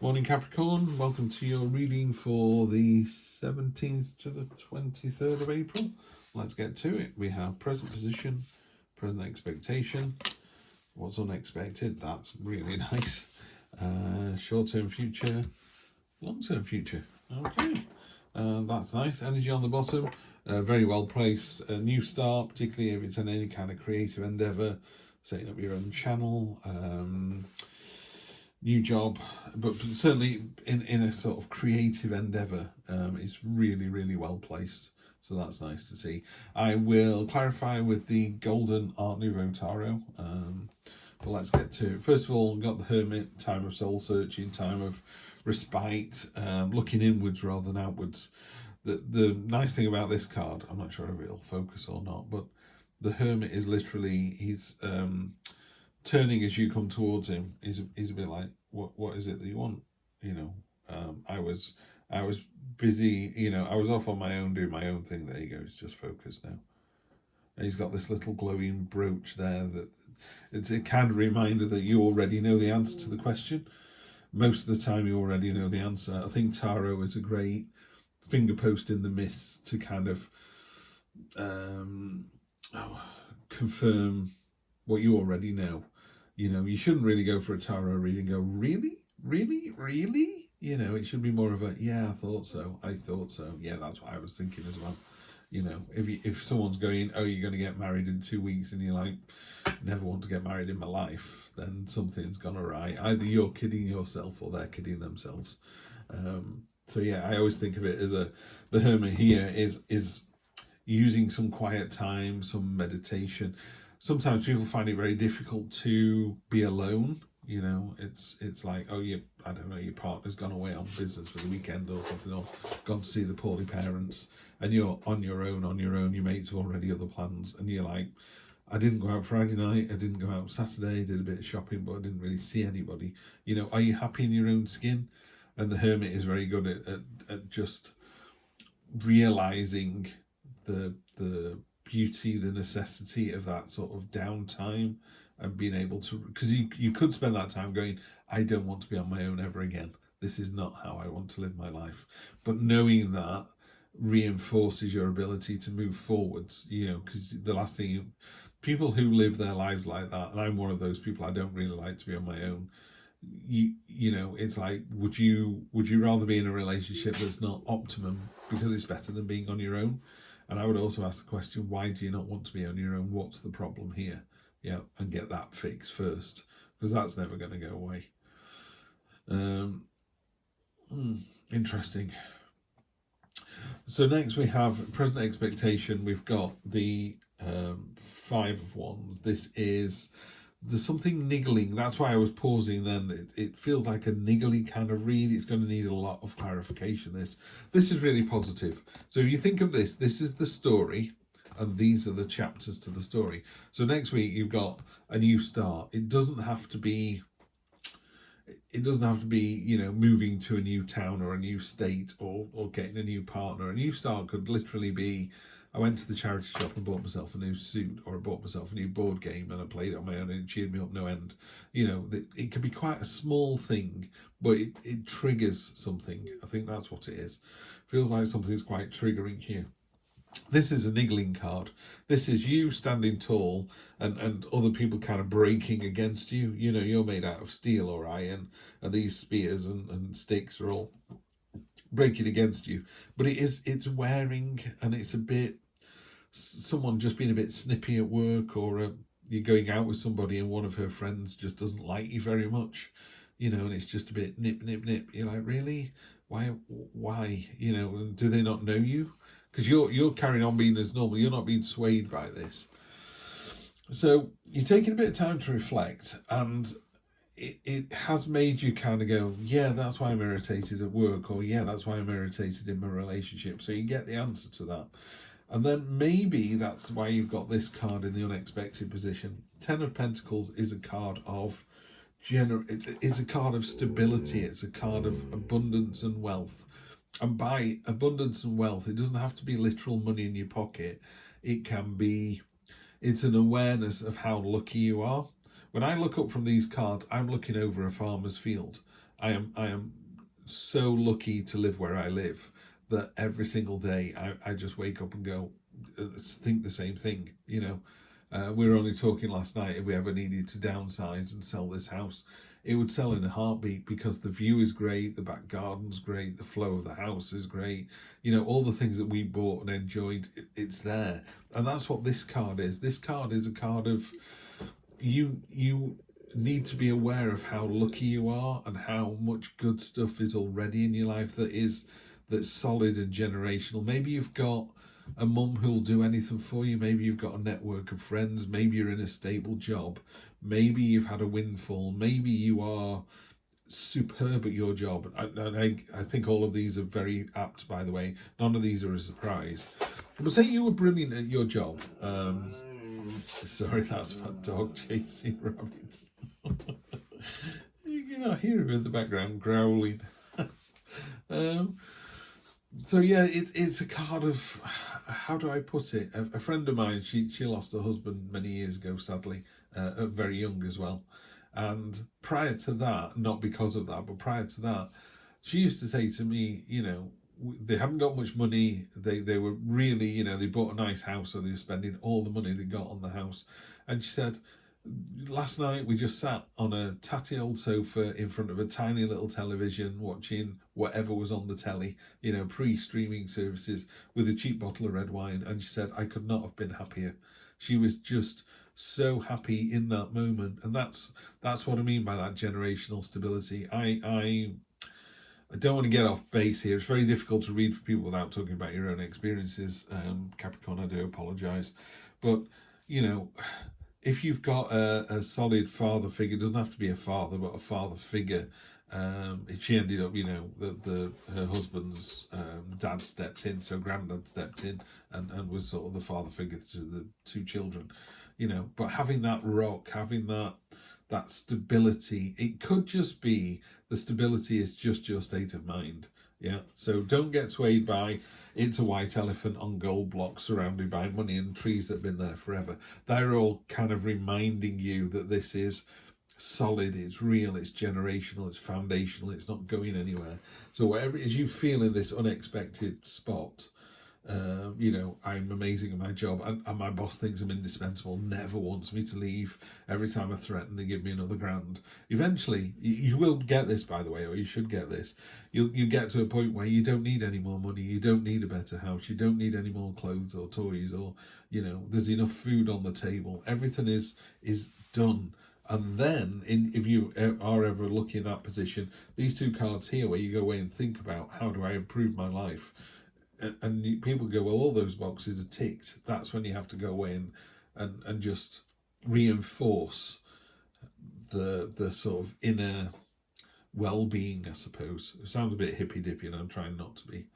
Morning Capricorn, welcome to your reading for the 17th to the 23rd of April. Let's get to it. We have present position, present expectation, what's unexpected, that's really nice. Short-term future, long-term future, okay. That's nice. Energy on the bottom, very well placed. A new start, particularly if it's in any kind of creative endeavour, setting up your own channel, new job, but certainly in a sort of creative endeavour, it's really well placed. So that's nice to see. I will clarify with the Golden Art Nouveau Tarot, but let's get to it. First of all, we've got the Hermit, time of soul searching, time of respite, looking inwards rather than outwards. The nice thing about this card, I'm not sure if it'll focus or not, but the Hermit is literally, he's turning as you come towards him. He's a bit like, what is it that you want? I was busy, I was off on my own doing my own thing. There you go, it's just focused now. And he's got this little glowing brooch there that it's a kind of reminder that you already know the answer to the question. Most of the time you already know the answer. I think tarot is a great finger post in the mist to kind of confirm what you already know. You shouldn't really go for a tarot reading and go, really? It should be more of a, yeah, I thought so. Yeah, that's what I was thinking as well. If someone's going, oh, you're going to get married in 2 weeks, and you're like, never want to get married in my life, then something's gone awry. Either you're kidding yourself or they're kidding themselves. So yeah, I always think of it as the Hermit here is using some quiet time, some meditation. Sometimes people find it very difficult to be alone. It's like, oh, I don't know, your partner's gone away on business for the weekend or something, or gone to see the poorly parents, and you're on your own. Your mates have already other plans, and you're like, I didn't go out Friday night, I didn't go out Saturday, did a bit of shopping, but I didn't really see anybody. Are you happy in your own skin? And the Hermit is very good at just realizing the beauty, the necessity of that sort of downtime, and being able to, because you could spend that time going, I don't want to be on my own ever again. This is not how I want to live my life. But knowing that reinforces your ability to move forwards, because the last thing people who live their lives like that, and I'm one of those people, I don't really like to be on my own. It's like, would you rather be in a relationship that's not optimum because it's better than being on your own? And I would also ask the question, why do you not want to be on your own? What's the problem here? Yeah, and get that fixed first, because that's never going to go away. Interesting. So next we have present expectation. We've got the Five of Wands. There's something niggling. That's why I was pausing then. It feels like a niggly kind of read. It's going to need a lot of clarification. This is really positive. So if you think of this is the story, and these are the chapters to the story. So next week you've got a new start. It doesn't have to be, moving to a new town or a new state or getting a new partner. A new start could literally be, I went to the charity shop and bought myself a new suit, or I bought myself a new board game and I played it on my own and it cheered me up no end. It could be quite a small thing, but it triggers something. I think that's what it is. Feels like something's quite triggering here. This is a niggling card. This is you standing tall and other people kind of breaking against you. You're made out of steel or iron, and these spears and sticks are all breaking against you. But it's wearing, and it's a bit, someone just being a bit snippy at work, or you're going out with somebody and one of her friends just doesn't like you very much, and it's just a bit nip. You're like, really? Why? Do they not know you? Because you're carrying on being as normal. You're not being swayed by this. So you're taking a bit of time to reflect, and it has made you kind of go, yeah, that's why I'm irritated at work, or yeah, that's why I'm irritated in my relationship. So you get the answer to that. And then maybe that's why you've got this card in the unexpected position. Ten of Pentacles is a card of it's a card of stability. It's a card of abundance and wealth. And by abundance and wealth, it doesn't have to be literal money in your pocket. It can be, it's an awareness of how lucky you are. When I look up from these cards, I'm looking over a farmer's field, I am so lucky to live where I live that every single day I just wake up and go, think the same thing. We were only talking last night, if we ever needed to downsize and sell this house, it would sell in a heartbeat, because the view is great, the back garden's great, the flow of the house is great. All the things that we bought and enjoyed, it's there. And that's what this card is. This card is a card of, you need to be aware of how lucky you are and how much good stuff is already in your life that's solid and generational. Maybe you've got a mum who'll do anything for you. Maybe you've got a network of friends. Maybe you're in a stable job. Maybe you've had a windfall. Maybe you are superb at your job. I think all of these are very apt, by the way. None of these are a surprise. But say you were brilliant at your job. Sorry, that's my dog chasing rabbits. You can hear him in the background growling. So yeah, it's a card of, how do I put it? A friend of mine, she lost her husband many years ago, sadly, very young as well. And prior to that, not because of that, but prior to that, she used to say to me, they hadn't got much money. They were really, they bought a nice house, so they were spending all the money they got on the house. And she said, last night we just sat on a tatty old sofa in front of a tiny little television watching whatever was on the telly, pre-streaming services, with a cheap bottle of red wine. And she said, I could not have been happier. She was just so happy in that moment. And that's what I mean by that generational stability. I don't want to get off base here. It's very difficult to read for people without talking about your own experiences. Capricorn, I do apologise. But, if you've got a solid father figure, it doesn't have to be a father, but a father figure. She ended up, her husband's dad stepped in, so granddad stepped in and was sort of the father figure to the two children. But having that rock, having that stability, it could just be the stability is just your state of mind. Yeah, so don't get swayed by it's a white elephant on gold blocks surrounded by money and trees that have been there forever. They're all kind of reminding you that this is solid, it's real, it's generational, it's foundational, it's not going anywhere. So whatever it is you feel in this unexpected spot, I'm amazing at my job, and my boss thinks I'm indispensable, never wants me to leave. Every time I threaten, they give me another grand. Eventually, you will get this, by the way, or you should get this. You get to a point where you don't need any more money, you don't need a better house, you don't need any more clothes or toys, or there's enough food on the table. Everything is done. And then, if you are ever looking in that position, these two cards here, where you go away and think about, how do I improve my life? And people go, well, all those boxes are ticked. That's when you have to go away and just reinforce the sort of inner well-being, I suppose. It sounds a bit hippy-dippy, and I'm trying not to be.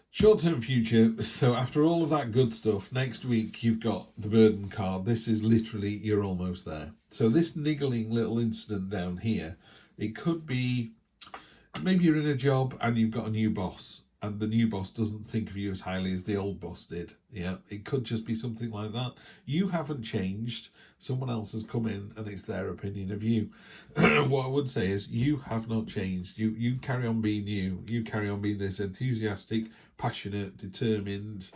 Short-term future. So after all of that good stuff, next week you've got the burden card. This is literally, you're almost there. So this niggling little incident down here, it could be, maybe you're in a job and you've got a new boss, and the new boss doesn't think of you as highly as the old boss did. Yeah, it could just be something like that. You haven't changed. Someone else has come in and it's their opinion of you. What I would say is, you have not changed. You carry on being you. You carry on being this enthusiastic, passionate, determined,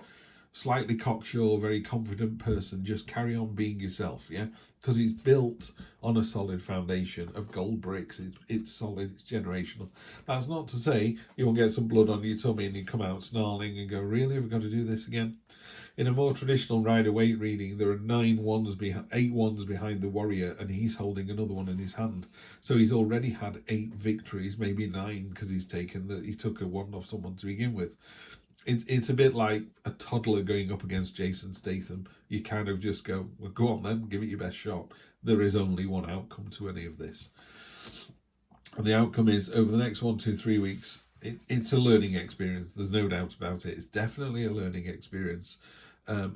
slightly cocksure, very confident person. Just carry on being yourself, yeah? Because it's built on a solid foundation of gold bricks. It's solid, it's generational. That's not to say you will get some blood on your tummy and you come out snarling and go, really, have we got to do this again? In a more traditional Rider-Waite reading, there are 8 wands behind the warrior, and he's holding another one in his hand. So he's already had 8 victories, maybe 9, because he took a wand off someone to begin with. It's a bit like a toddler going up against Jason Statham. You kind of just go, well, go on then, give it your best shot. There is only one outcome to any of this. And the outcome is, over the next 1, 2, 3 weeks, it's a learning experience. There's no doubt about it. It's definitely a learning experience.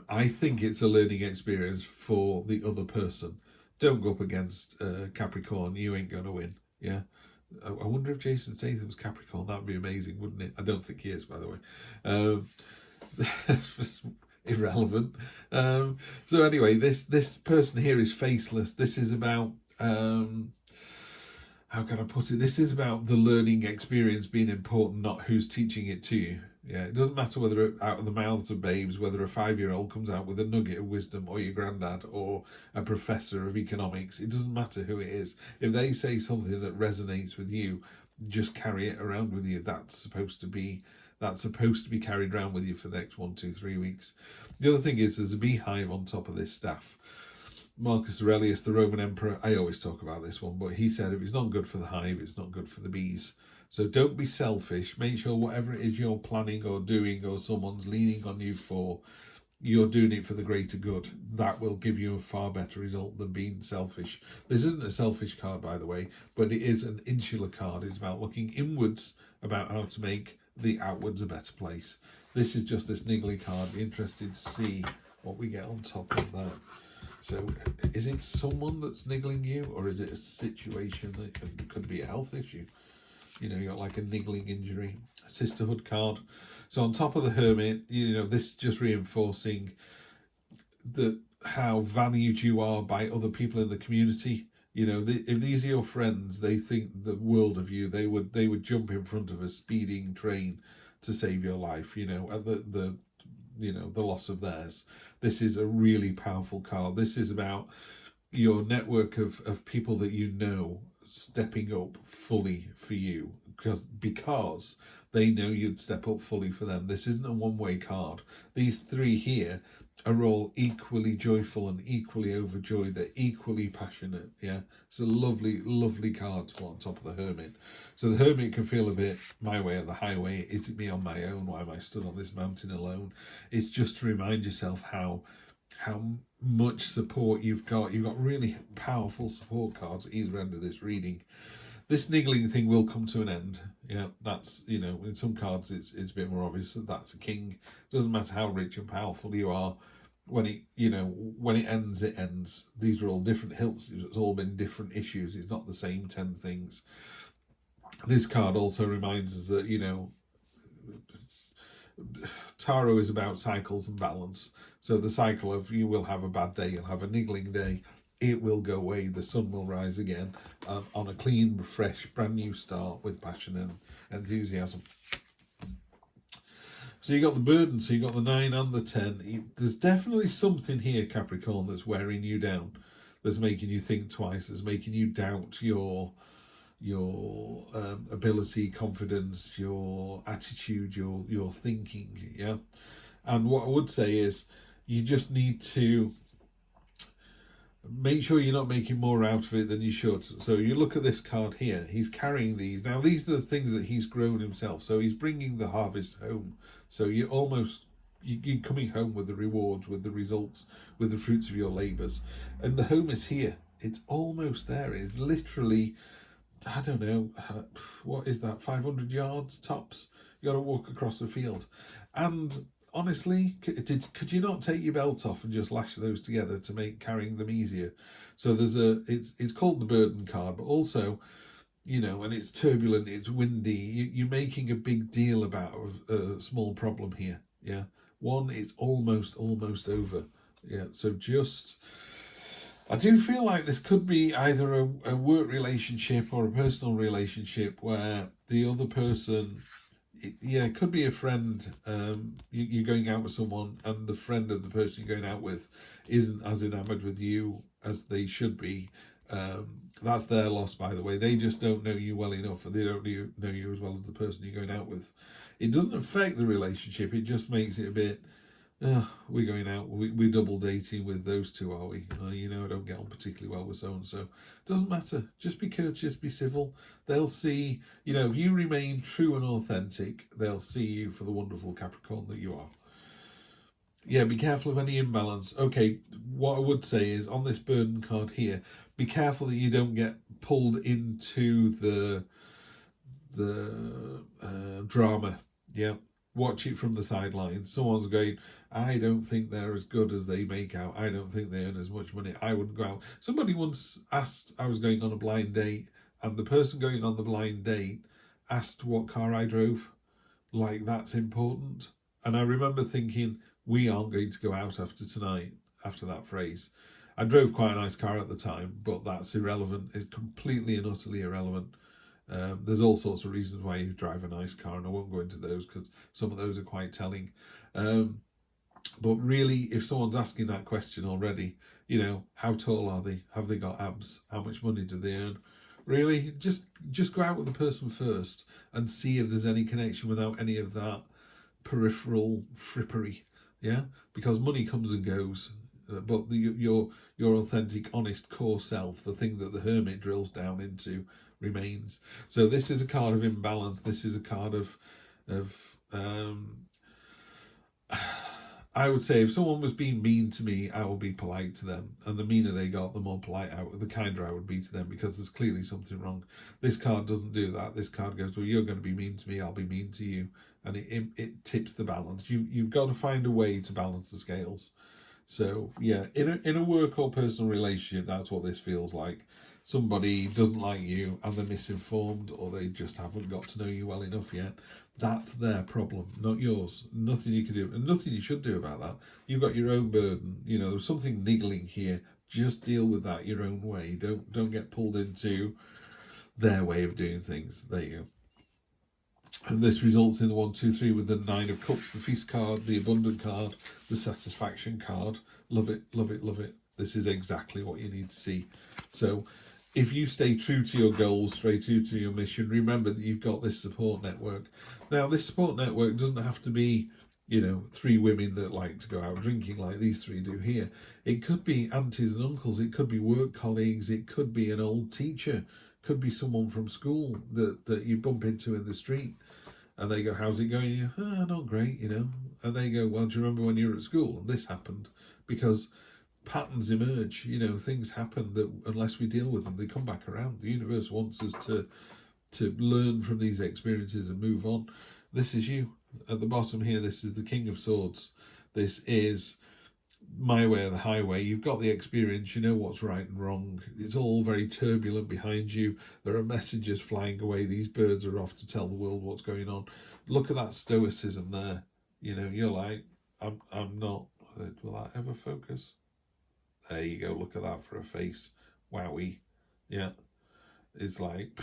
I think it's a learning experience for the other person. Don't go up against Capricorn. You ain't going to win. Yeah. I wonder if Jason Statham's Capricorn. That would be amazing, wouldn't it? I don't think he is, by the way. Irrelevant. So anyway, this person here is faceless. This is about how can I put it? This is about the learning experience being important, not who's teaching it to you. Yeah, it doesn't matter whether out of the mouths of babes, whether a 5-year-old comes out with a nugget of wisdom, or your granddad, or a professor of economics. It doesn't matter who it is. If they say something that resonates with you, just carry it around with you. That's supposed to be carried around with you for the next 1, 2, 3 weeks. The other thing is there's a beehive on top of this staff. Marcus Aurelius, the Roman emperor, I always talk about this one, but he said if it's not good for the hive, it's not good for the bees. So don't be selfish. Make sure whatever it is you're planning or doing, or someone's leaning on you for, you're doing it for the greater good. That will give you a far better result than being selfish. This isn't a selfish card, by the way, but it is an insular card. It's about looking inwards, about how to make the outwards a better place. This is just this niggly card. Be interested to see what we get on top of that. So is it someone that's niggling you, or is it a situation that could be a health issue? You know, you got like a niggling injury. A sisterhood card. So on top of the Hermit, you know, this just reinforcing how valued you are by other people in the community. You know, if these are your friends, they think the world of you. They would jump in front of a speeding train to save your life. You know, at the loss of theirs. This is a really powerful card. This is about your network of people that you know stepping up fully for you because they know you'd step up fully for them. This isn't a one-way card. These three here are all equally joyful and equally overjoyed. They're equally passionate. Yeah, it's a lovely, lovely card to put on top of the Hermit. So the Hermit can feel a bit my way or the highway. Is it me on my own? Why am I stood on this mountain alone? It's just to remind yourself how much support you've got. You've got really powerful support cards at either end of this reading. This niggling thing will come to an end. Yeah, that's, you know, in some cards it's a bit more obvious that that's a king. Doesn't matter how rich and powerful you are. When it ends, it ends. These are all different hilts. It's all been different issues. It's not the same 10 things. This card also reminds us that, you know, tarot is about cycles and balance. So the cycle of you will have a bad day, you'll have a niggling day, it will go away, the sun will rise again on a clean, fresh, brand new start with passion and enthusiasm. So you got the burden, so you got the 9 and the 10. There's definitely something here, Capricorn, that's wearing you down, that's making you think twice, that's making you doubt your ability, confidence, your attitude, your thinking. Yeah. And what I would say is you just need to make sure you're not making more out of it than you should. So you look at this card here, he's carrying these. Now these are the things that he's grown himself. So he's bringing the harvest home. So you're coming home with the rewards, with the results, with the fruits of your labours. And the home is here. It's almost there. It's literally, I don't know, what is that, 500 yards tops? You got to walk across the field. And honestly, could you not take your belt off and just lash those together to make carrying them easier? So it's called the burden card, but also, you know, and it's turbulent, it's windy. You're making a big deal about a small problem here. Yeah, one is almost over. Yeah, so I do feel like this could be either a work relationship or a personal relationship where the other person, it could be a friend. You're going out with someone and the friend of the person you're going out with isn't as enamoured with you as they should be. That's their loss, by the way. They just don't know you well enough, and they don't know you as well as the person you're going out with. It doesn't affect the relationship. It just makes it a bit, we're going out, we're double dating with those two, are we? I don't get on particularly well with so-and-so. Doesn't matter. Just be courteous, be civil. They'll see, if you remain true and authentic, they'll see you for the wonderful Capricorn that you are. Yeah, be careful of any imbalance. Okay, what I would say is on this burden card here, be careful that you don't get pulled into the drama. Yeah, watch it from the sidelines. Someone's going, I don't think they're as good as they make out. I don't think they earn as much money. I wouldn't go out. Somebody once asked, I was going on a blind date, and the person going on the blind date asked what car I drove. Like, that's important. And I remember thinking, we aren't going to go out after tonight, after that phrase. I drove quite a nice car at the time, but that's irrelevant. It's completely and utterly irrelevant. There's all sorts of reasons why you drive a nice car, and I won't go into those because some of those are quite telling. But really, if someone's asking that question already, how tall are they? Have they got abs? How much money do they earn? Really, just go out with the person first and see if there's any connection without any of that peripheral frippery. Yeah, because money comes and goes, but your authentic, honest core self, the thing that the hermit drills down into, remains. So this is a card of imbalance. This is a card of I would say if someone was being mean to me, I will be polite to them. And the meaner they got, the more polite the kinder I would be to them, because there's clearly something wrong. This card doesn't do that. This card goes, well, you're going to be mean to me, I'll be mean to you. And it tips the balance. You've got to find a way to balance the scales. So, yeah, in a work or personal relationship, that's what this feels like. Somebody doesn't like you and they're misinformed, or they just haven't got to know you well enough yet. That's their problem, not yours. Nothing you can do, and nothing you should do about that. You've got your own burden. There's something niggling here. Just deal with that your own way. Don't get pulled into their way of doing things. There you go. And this results in the 1, 2, 3 with the 9 of Cups, the Feast card, the Abundant card, the Satisfaction card. Love it, love it, love it. This is exactly what you need to see. So if you stay true to your goals, stay true to your mission, remember that you've got this support network. Now, this support network doesn't have to be, 3 women that like to go out drinking like these 3 do here. It could be aunties and uncles. It could be work colleagues. It could be an old teacher. Could be someone from school that you bump into in the street. And they go, how's it going? You go, not great, And they go, well, do you remember when you were at school and this happened? Because patterns emerge, things happen that unless we deal with them, they come back around. The universe wants us to learn from these experiences and move on. This is you. At the bottom here, this is the King of Swords. This is my way or the highway. You've got the experience, you know what's right and wrong. It's all very turbulent behind you. There are messages flying away. These birds are off to tell the world what's going on. Look at that stoicism there. You're like, I'm not, will that ever focus? There you go, look at that for a face. Wowie. Yeah. It's like,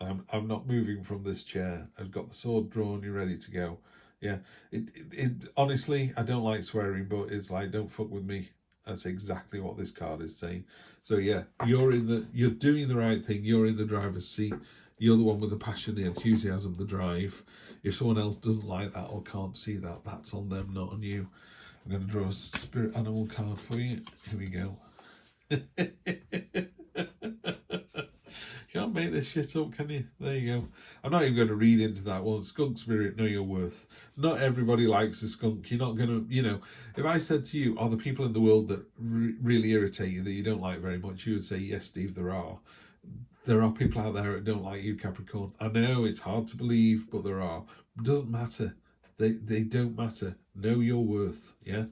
I'm not moving from this chair. I've got the sword drawn, you're ready to go. Yeah. It honestly, I don't like swearing, but it's like, don't fuck with me. That's exactly what this card is saying. So yeah, you're doing the right thing. You're in the driver's seat. You're the one with the passion, the enthusiasm, the drive. If someone else doesn't like that or can't see that, that's on them, not on you. I'm going to draw a spirit animal card for you. Here we go. Can't make this shit up, can you? There you go. I'm not even going to read into that one. Skunk spirit, know your worth. Not everybody likes a skunk. You're not going to, if I said to you, are there people in the world that really irritate you, that you don't like very much? You would say, yes, Steve, there are. There are people out there that don't like you, Capricorn. I know it's hard to believe, but there are. It doesn't matter. They don't matter. Know your worth, yeah?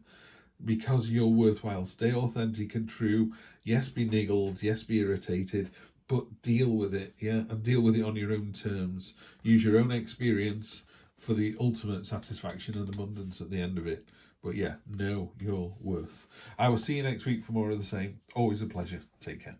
Because you're worthwhile. Stay authentic and true. Yes, be niggled. Yes, be irritated. But deal with it, yeah? And deal with it on your own terms. Use your own experience for the ultimate satisfaction and abundance at the end of it. But yeah, know your worth. I will see you next week for more of the same. Always a pleasure. Take care.